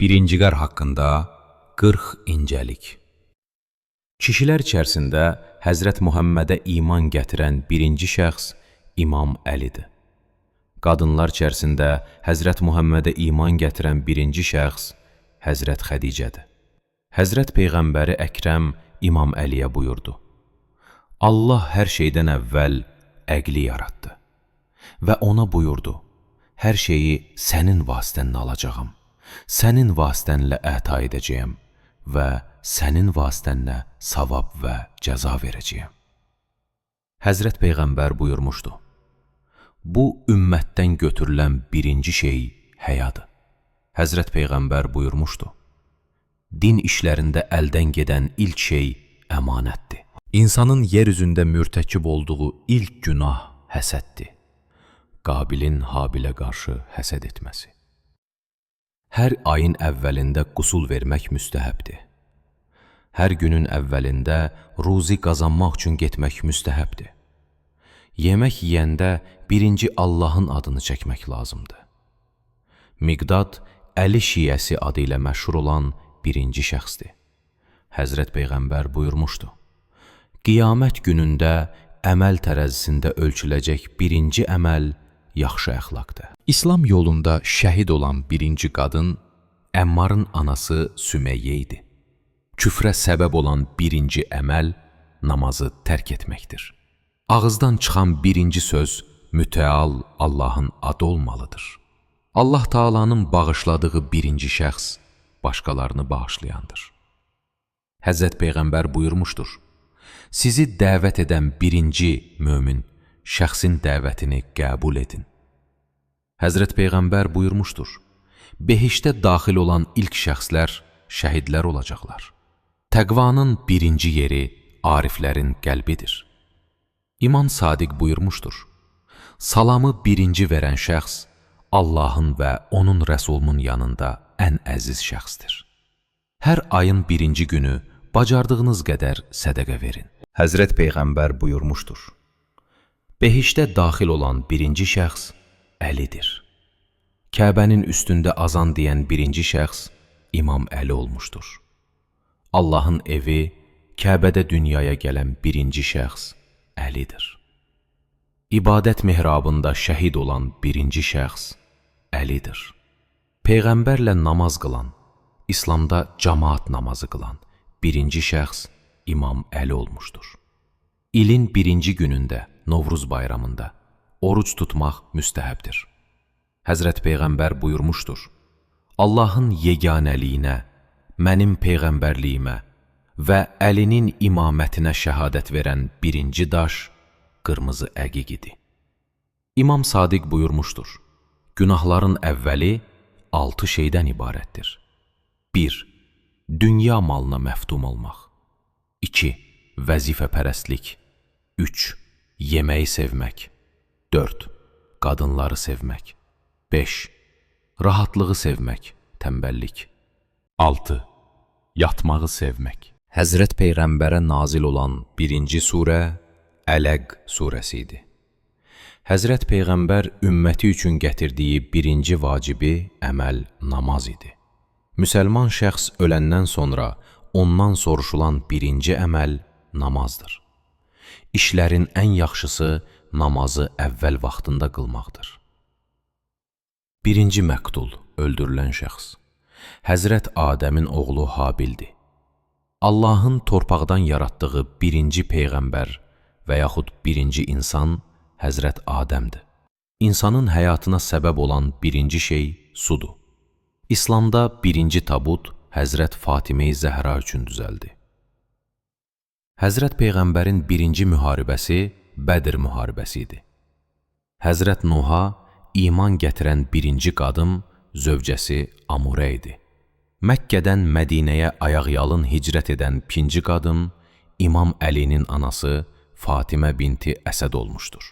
Birinci qar haqqında 40 incəlik. Kişilər içərisində Həzrət Muhammədə iman gətirən birinci şəxs İmam Əlidir. Qadınlar içərisində Həzrət Muhammədə iman gətirən birinci şəxs Həzrət Xədicədir. Həzrət Peyğəmbəri Əkrəm İmam Əliyə buyurdu: Allah hər şeydən əvvəl əqli yaratdı və ona buyurdu: hər şeyi sənin vasitənlə alacağım, sənin vasitənlə əta edəcəyəm və sənin vasitənlə savab və cəza verəcəyəm. Həzrət Peyğəmbər buyurmuşdu: bu ümmətdən götürülən birinci şey həyadır. Həzrət Peyğəmbər buyurmuşdu: din işlərində əldən gedən ilk şey əmanətdir. İnsanın yer üzündə mürtəkib olduğu ilk günah həsəddir. Qabilin Habilə qarşı həsəd etməsi. Hər ayın əvvəlində qusul vermək müstəhəbdir. Hər günün əvvəlində ruzi qazanmaq üçün getmək müstəhəbdir. Yemək yeyəndə birinci Allahın adını çəkmək lazımdır. Miqdad Əli şiyəsi adı ilə məşhur olan birinci şəxsdir. Həzrət Peyğəmbər buyurmuşdu: qiyamət günündə əməl tərəzisində ölçüləcək birinci əməl yaxşı əxlaqdır. İslam yolunda şəhid olan birinci qadın Əmmarın anası Sümeyyə idi. Küfrə səbəb olan birinci əməl namazı tərk etməkdir. Ağızdan çıxan birinci söz mütəal Allahın adı olmalıdır. Allah Taala'nın bağışladığı birinci şəxs başqalarını bağışlayandır. Həzrət Peyğəmbər buyurmuşdur: sizi dəvət edən birinci mömin şəxsin dəvətini qəbul edin. Həzrət Peyğəmbər buyurmuşdur: behişdə daxil olan ilk şəxslər şəhidlər olacaqlar. Təqvanın birinci yeri ariflərin qəlbidir. İmam Sadiq buyurmuşdur: salamı birinci verən şəxs Allahın və onun rəsulunun yanında ən əziz şəxsdir. Hər ayın birinci günü bacardığınız qədər sədəqə verin. Həzrət Peyğəmbər buyurmuşdur: behişdə daxil olan birinci şəxs Əlidir. Kəbənin üstündə azan deyən birinci şəxs İmam Əli olmuşdur. Allahın evi, Kəbədə dünyaya gələn birinci şəxs Əlidir. İbadət mihrabında şəhid olan birinci şəxs Əlidir. Peyğəmbərlə namaz qılan, İslamda cəmaat namazı qılan birinci şəxs İmam Əli olmuşdur. İlin birinci günündə, Novruz bayramında oruç tutmaq müstəhəbdir. Həzrət Peyğəmbər buyurmuşdur: Allahın yeganəliyinə, mənim peyğəmbərliyimə və Əlinin imamətinə şəhadət verən birinci daş qırmızı əqiq idi. İmam Sadiq buyurmuşdur: günahların əvvəli 6 şeydən ibarətdir. 1. Dünya malına məftum olmaq. 2. Vəzifəpərəstlik. 3. Yeməyi sevmək. 4. Qadınları sevmək. 5. Rahatlığı sevmək, tənbəllik. 6. Yatmağı sevmək. Həzrət Peyğəmbərə nazil olan birinci surə Ələq surəsi idi. Həzrət Peyğəmbər ümməti üçün gətirdiyi birinci vacibi əməl namaz idi. Müsəlman şəxs öləndən sonra ondan soruşulan birinci əməl namazdır. İşlərin ən yaxşısı namazı əvvəl vaxtında qılmaqdır. Birinci məqtul, öldürülən şəxs Həzrət Adəmin oğlu Habildir. Allahın torpaqdan yaratdığı birinci peyğəmbər və yaxud birinci insan Həzrət Adəmdir. İnsanın həyatına səbəb olan birinci şey sudur. İslamda birinci tabut Həzrət Fatimə-i Zəhra üçün düzəldi. Həzrət Peyğəmbərin birinci müharibəsi Bədir müharibəsi idi. Həzrət Nuha iman gətirən birinci qadın zövcəsi Amurə idi. Məkkədən Mədinəyə ayaqyalın hicrət edən ikinci qadın İmam Əlinin anası Fatimə binti Əsəd olmuşdur.